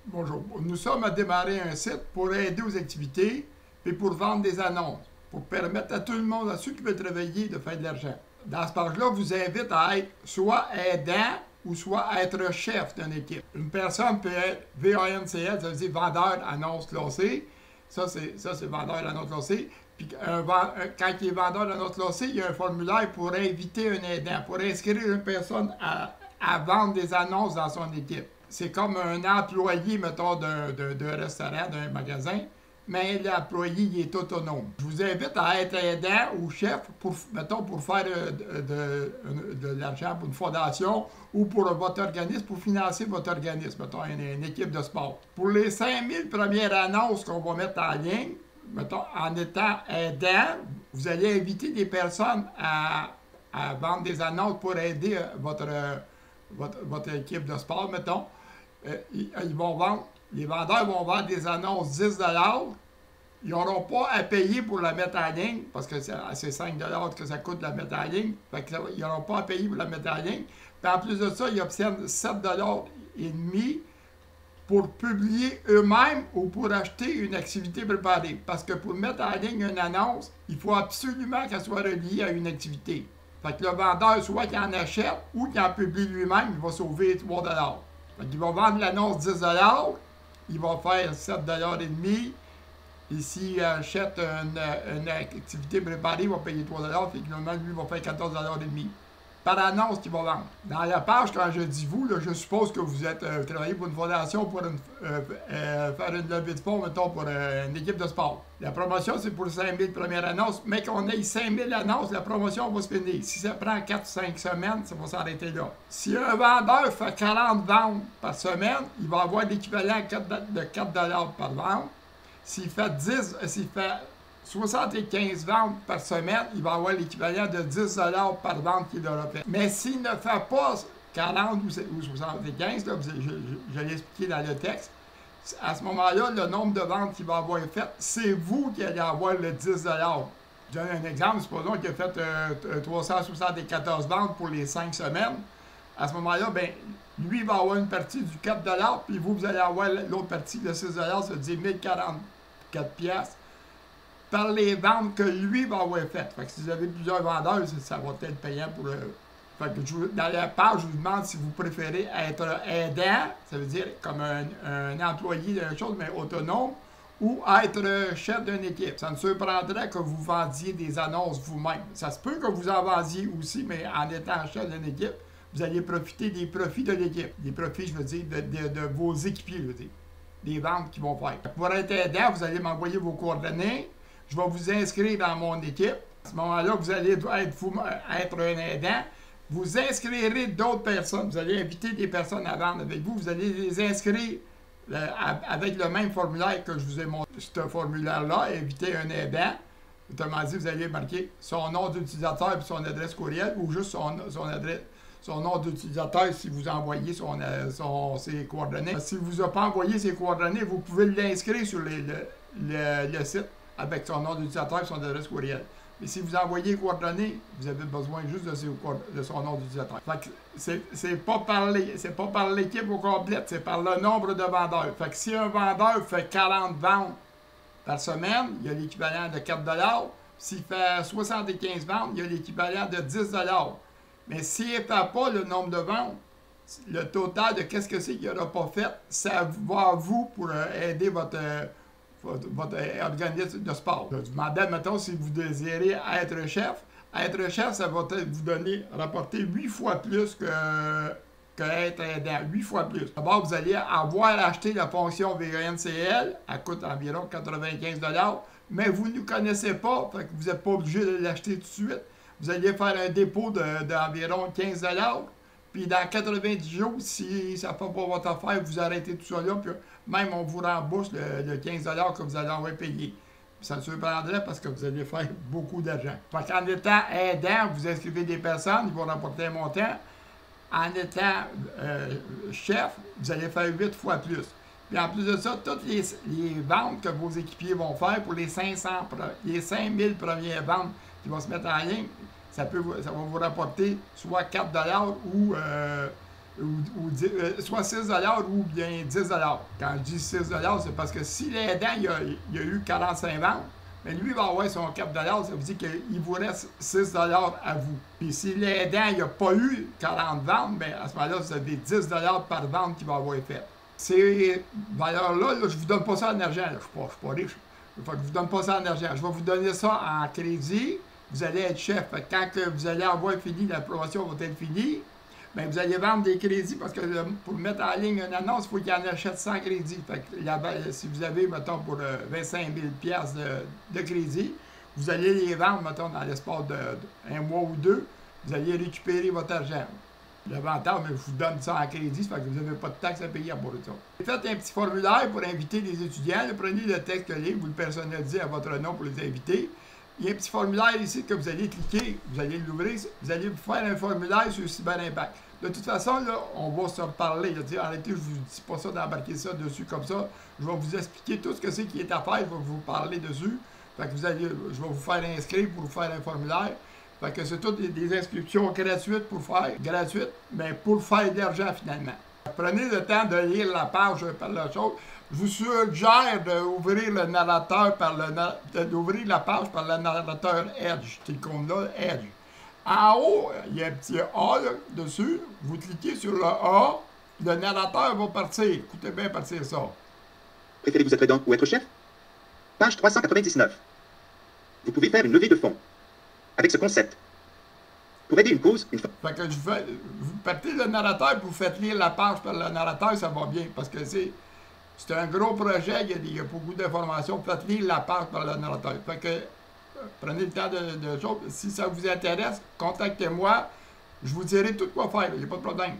Bonjour. Nous sommes à démarrer un site pour aider aux activités et pour vendre des annonces, pour permettre à tout le monde, à ceux qui veulent travailler, de faire de l'argent. Dans ce page-là, vous invite à être soit aidant ou soit à être chef d'une équipe. Une personne peut être VANCL, ça veut dire vendeur annonce classée. Ça, c'est vendeur d'annonce classée. Puis quand il est vendeur d'annonce classée, il y a un formulaire pour inviter un aidant, pour inscrire une personne à vendre des annonces dans son équipe. C'est comme un employé, mettons, d'un restaurant, d'un magasin, mais l'employé, il est autonome. Je vous invite à être aidant ou chef, mettons, pour faire de l'argent pour une fondation ou pour votre organisme, pour financer votre organisme, mettons, une équipe de sport. Pour les 5000 premières annonces qu'on va mettre en ligne, mettons, en étant aidant, vous allez inviter des personnes à vendre des annonces pour aider votre équipe de sport, mettons. Ils vont vendre, les vendeurs vont vendre des annonces 10 $. Ils n'auront pas à payer pour la mettre en ligne, parce que c'est 5 $ que ça coûte de la mettre en ligne. Fait que ils n'auront pas à payer pour la mettre en ligne. Puis en plus de ça, ils obtiennent 7,5 $ pour publier eux-mêmes ou pour acheter une activité préparée. Parce que pour mettre en ligne une annonce, il faut absolument qu'elle soit reliée à une activité. Fait que le vendeur, soit qu'il en achète ou qu'il en publie lui-même, il va sauver 3 $. Fait qu'il va vendre l'annonce 10 $, il va faire 7,5 $. Et s'il achète une activité préparée, il va payer 3 $. Fait que lui, il va faire 14,5 $ par annonce qu'il va vendre. Dans la page, quand je dis vous, là, je suppose que vous êtes travaillé pour une fondation pour faire une levée de fonds, mettons, pour une équipe de sport. La promotion, c'est pour 5000 premières annonces, mais qu'on ait 5000 annonces, la promotion va se finir. Si ça prend 4-5 semaines, ça va s'arrêter là. Si un vendeur fait 40 ventes par semaine, il va avoir l'équivalent de 4 $ par vente. S'il fait 75 ventes par semaine, il va avoir l'équivalent de 10 $ par vente qu'il aura fait. Mais s'il ne fait pas 40 ou 75, là, je l'ai expliqué dans le texte, à ce moment-là, le nombre de ventes qu'il va avoir fait, c'est vous qui allez avoir le 10 $. Je donne un exemple, supposons qu'il a fait 374 ventes pour les 5 semaines. À ce moment-là, ben, lui, il va avoir une partie du 4 $, puis vous allez avoir l'autre partie de 6 $, ça veut dire 1044 piastres par les ventes que lui va avoir faites. Fait que si vous avez plusieurs vendeurs, ça va être payant pour le... Fait que dans la page, je vous demande si vous préférez être aidant, ça veut dire comme un employé d'une chose, mais autonome, ou être chef d'une équipe. Ça me surprendrait que vous vendiez des annonces vous-même. Ça se peut que vous en vendiez aussi, mais en étant chef d'une équipe, vous allez profiter des profits de l'équipe. Des profits, je veux dire, de vos équipiers, je veux dire. Des ventes qu'ils vont faire. Pour être aidant, vous allez m'envoyer vos coordonnées. Je vais vous inscrire dans mon équipe. À ce moment-là, vous allez être un aidant. Vous inscrirez d'autres personnes. Vous allez inviter des personnes à vendre avec vous. Vous allez les inscrire avec le même formulaire que je vous ai montré. Ce formulaire-là, inviter un aidant. Autrement dit, vous allez marquer son nom d'utilisateur et son adresse courriel ou juste son nom d'utilisateur si vous envoyez ses coordonnées. Si vous n'avez pas envoyé ses coordonnées, vous pouvez l'inscrire sur le site avec son nom d'utilisateur et son adresse courriel. Mais si vous envoyez les coordonnées, vous avez besoin juste de son nom d'utilisateur. C'est pas par l'équipe au complet, c'est par le nombre de vendeurs. Fait que si un vendeur fait 40 ventes par semaine, il y a l'équivalent de 4 $. S'il fait 75 ventes, il y a l'équivalent de 10 $. Mais s'il ne fait pas le nombre de ventes, le total de qu'est-ce que c'est qu'il n'aura pas fait, ça va à vous pour aider votre organisme de sport. Je vous demandais, mettons, si vous désirez être chef. Être chef, ça va vous rapporter 8 fois plus que être aidant. 8 fois plus. D'abord, vous allez avoir acheté la fonction VANCL. Elle coûte environ 95 $. Mais vous ne nous connaissez pas, fait que vous n'êtes pas obligé de l'acheter tout de suite. Vous allez faire un dépôt d'environ 15 $. Puis dans 90 jours, si ça ne fait pas votre affaire, vous arrêtez tout ça là, puis même on vous rembourse le 15 $ que vous allez avoir payé. Ça me surprendrait parce que vous allez faire beaucoup d'argent. Fait qu'en étant aidant, vous inscrivez des personnes, ils vont rapporter un montant. En étant chef, vous allez faire 8 fois plus. Puis en plus de ça, toutes les ventes que vos équipiers vont faire pour les 5000 premières ventes qui vont se mettre en ligne, ça va vous rapporter soit 4 $ soit 6 ou bien 10 Quand je dis 6 c'est parce que si l'aidant il a eu 45 ventes, mais lui, il va avoir son 4 ça veut dire qu'il vous reste 6 à vous. Puis si l'aidant n'a pas eu 40 ventes, bien, à ce moment-là, vous avez 10 par vente qu'il va avoir fait. Ces valeurs-là, je ne vous donne pas ça en argent. Je ne suis pas riche. Je ne vous donne pas ça en argent. Je vais vous donner ça en crédit. Vous allez être chef. Quand vous allez avoir fini, la promotion va être finie, bien, vous allez vendre des crédits parce que pour mettre en ligne une annonce, il faut qu'il en achète 100 crédits. Fait que si vous avez, mettons, pour 25 000 de crédit, vous allez les vendre, mettons, dans l'espace d'un mois ou deux, vous allez récupérer votre argent. L'avantage, mais je vous donne ça en crédit, ça fait que vous n'avez pas de taxes à payer à pour ça. Faites un petit formulaire pour inviter les étudiants. Prenez le texte libre, vous le personnalisez à votre nom pour les inviter. Il y a un petit formulaire ici que vous allez cliquer, vous allez l'ouvrir, vous allez faire un formulaire sur CyberImpact. De toute façon, là, on va se reparler. En réalité, je ne vous dis pas ça d'embarquer ça dessus comme ça. Je vais vous expliquer tout ce que c'est qui est à faire, je vais vous parler dessus. Fait que je vais vous faire inscrire pour vous faire un formulaire. Fait que c'est toutes des inscriptions gratuites pour faire, mais pour faire de l'argent finalement. Prenez le temps de lire la page par la chose. Je vous suggère d'ouvrir le narrateur d'ouvrir la page par le narrateur Edge, c'est le compte-là, Edge. En haut, il y a un petit A là, dessus. Vous cliquez sur le A, le narrateur va partir. Écoutez bien partir ça. Préférez-vous être aidant ou être chef? Page 399. Vous pouvez faire une levée de fonds. Avec ce concept. Pour aider une cause, Fait que vous partez le narrateur et vous faites lire la page par le narrateur, ça va bien. Parce que c'est un gros projet, il y a beaucoup d'informations. Faites lire la page par le narrateur. Fait que prenez le temps de choses. Si ça vous intéresse, contactez-moi. Je vous dirai tout quoi faire, il n'y a pas de problème.